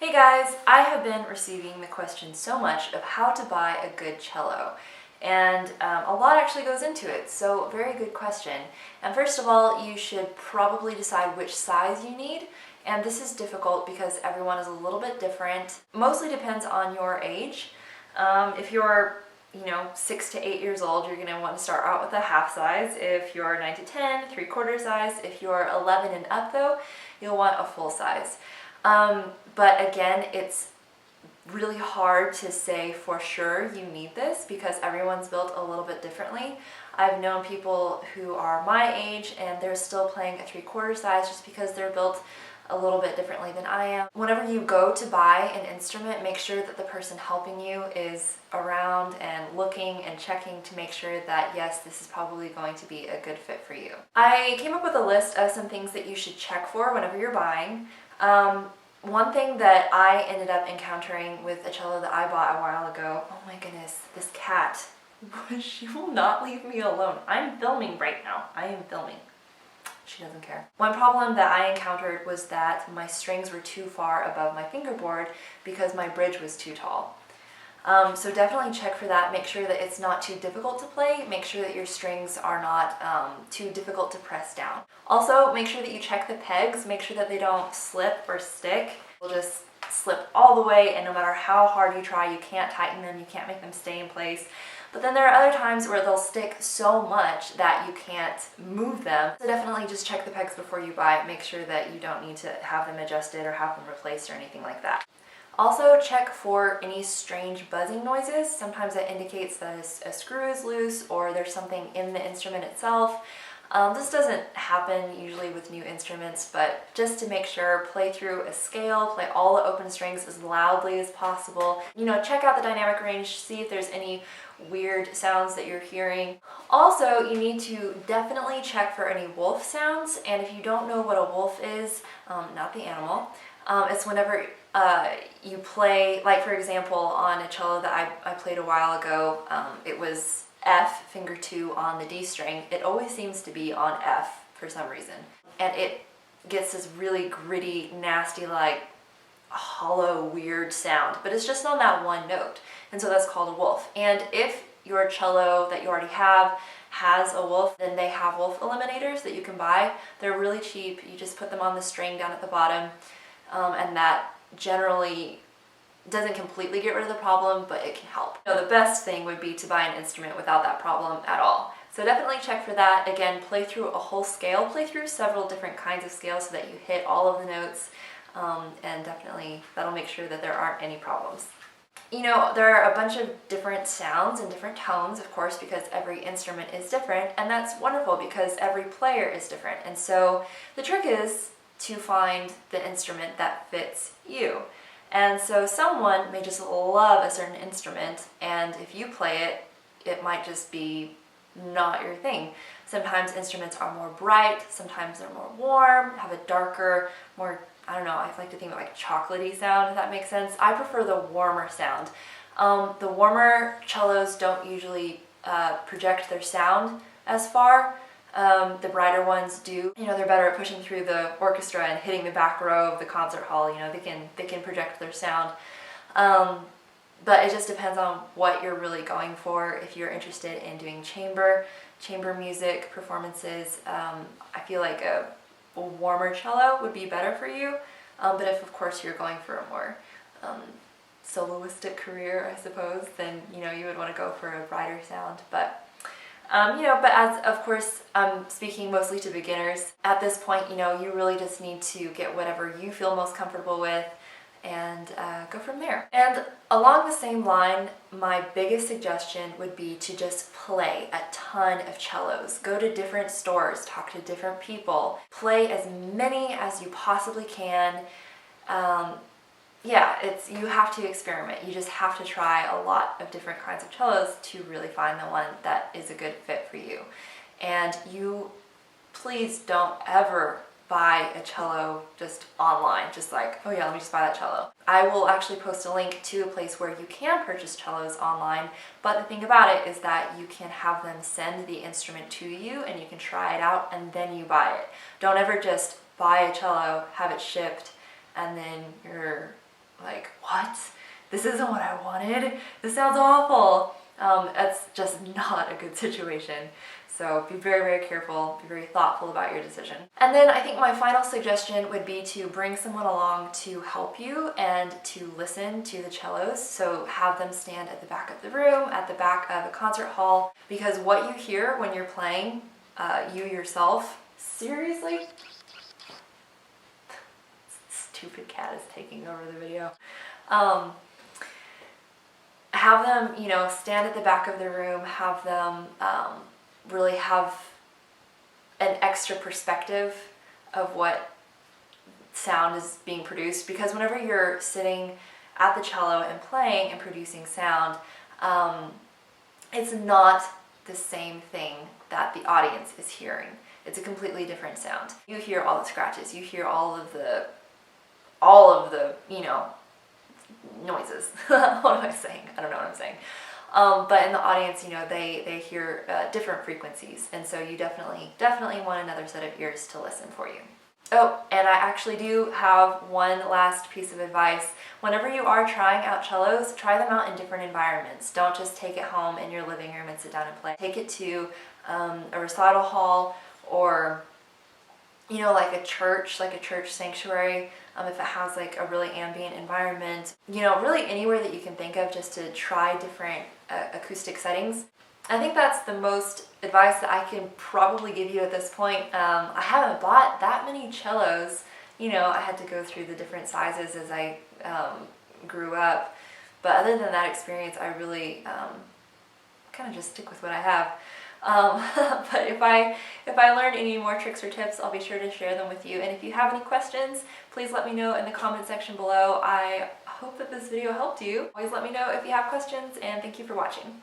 Hey guys, I have been receiving the question so much of how to buy a good cello, and a lot actually goes into it, so very good question. And first of all, you should probably decide which size you need, and this is difficult because everyone is a little bit different. Mostly depends on your age. If you're 6 to 8 years old, you're going to want to start out with a half size. If you're 9 to 10, 3/4 size. If you're 11 and up though, you'll want a full size. But again, it's really hard to say for sure you need this because everyone's built a little bit differently. I've known people who are my age and they're still playing a 3/4 size just because they're built a little bit differently than I am. Whenever you go to buy an instrument, make sure that the person helping you is around and looking and checking to make sure that yes, this is probably going to be a good fit for you. I came up with a list of some things that you should check for whenever you're buying. One thing that I ended up encountering with a cello that I bought a while ago, oh my goodness, this cat, she will not leave me alone. I'm filming right now. I am filming. She doesn't care. One problem that I encountered was that my strings were too far above my fingerboard because my bridge was too tall. So definitely check for that. Make sure that it's not too difficult to play. Make sure that your strings are not too difficult to press down. Also, make sure that you check the pegs. Make sure that they don't slip or stick. They'll just slip all the way, and no matter how hard you try, you can't tighten them. You can't make them stay in place. But then there are other times where they'll stick so much that you can't move them. So definitely just check the pegs before you buy it. Make sure that you don't need to have them adjusted or have them replaced or anything like that. Also check for any strange buzzing noises. Sometimes that indicates that a screw is loose or there's something in the instrument itself. This doesn't happen usually with new instruments, but just to make sure, play through a scale, play all the open strings as loudly as possible. Check out the dynamic range, see if there's any weird sounds that you're hearing. Also, you need to definitely check for any wolf sounds, and if you don't know what a wolf is, not the animal, it's whenever you play, like for example, on a cello that I played a while ago, it was F, finger 2 on the D string. It always seems to be on F for some reason. And it gets this really gritty, nasty, like hollow, weird sound, but it's just on that one note. And so that's called a wolf. And if your cello that you already have has a wolf, then they have wolf eliminators that you can buy. They're really cheap. You just put them on the string down at the bottom, and that generally doesn't completely get rid of the problem, but it can help. The best thing would be to buy an instrument without that problem at all. So definitely check for that. Again, play through a whole scale, play through several different kinds of scales so that you hit all of the notes, and definitely that'll make sure that there aren't any problems. There are a bunch of different sounds and different tones, of course, because every instrument is different, and that's wonderful because every player is different. And so the trick is to find the instrument that fits you. And so someone may just love a certain instrument, and if you play it, it might just be not your thing. Sometimes instruments are more bright, sometimes they're more warm, have a darker, more, I don't know, I like to think of like chocolatey sound, if that makes sense. I prefer the warmer sound. The warmer cellos don't usually project their sound as far. The brighter ones do. They're better at pushing through the orchestra and hitting the back row of the concert hall. They can project their sound. But it just depends on what you're really going for. If you're interested in doing chamber music performances, I feel like a warmer cello would be better for you. But if of course you're going for a more soloistic career, I suppose, then you would want to go for a brighter sound. But as of course, I'm speaking mostly to beginners. At this point, you really just need to get whatever you feel most comfortable with and go from there. And along the same line, my biggest suggestion would be to just play a ton of cellos. Go to different stores, talk to different people, play as many as you possibly can. You have to experiment. You just have to try a lot of different kinds of cellos to really find the one that is a good fit for you. And you please don't ever buy a cello just online, just like, oh yeah, let me just buy that cello. I will actually post a link to a place where you can purchase cellos online, but the thing about it is that you can have them send the instrument to you and you can try it out and then you buy it. Don't ever just buy a cello, have it shipped, and then you're like, what? This isn't what I wanted. This sounds awful. That's just not a good situation. So be very, very careful, be very thoughtful about your decision. And then I think my final suggestion would be to bring someone along to help you and to listen to the cellos. So have them stand at the back of the room, at the back of a concert hall, because what you hear when you're playing, you yourself, seriously? Stupid cat is taking over the video. Have them, you know, stand at the back of the room, have them really have an extra perspective of what sound is being produced, because whenever you're sitting at the cello and playing and producing sound, it's not the same thing that the audience is hearing. It's a completely different sound. You hear all the scratches, you hear all of the, you know, noises. What am I saying? I don't know what I'm saying. But in the audience, you know, they hear different frequencies, and so you definitely want another set of ears to listen for you. Oh, and I actually do have one last piece of advice. Whenever you are trying out cellos, try them out in different environments. Don't just take it home in your living room and sit down and play. Take it to a recital hall, or, you know, like a church sanctuary, if it has like a really ambient environment, you know, really anywhere that you can think of, just to try different acoustic settings. I think that's the most advice that I can probably give you at this point. I haven't bought that many cellos. You know, I had to go through the different sizes as I grew up. But other than that experience, I really kind of just stick with what I have. But if I learn any more tricks or tips, I'll be sure to share them with you. And if you have any questions, please let me know in the comment section below. I hope that this video helped you. Always let me know if you have questions, and thank you for watching.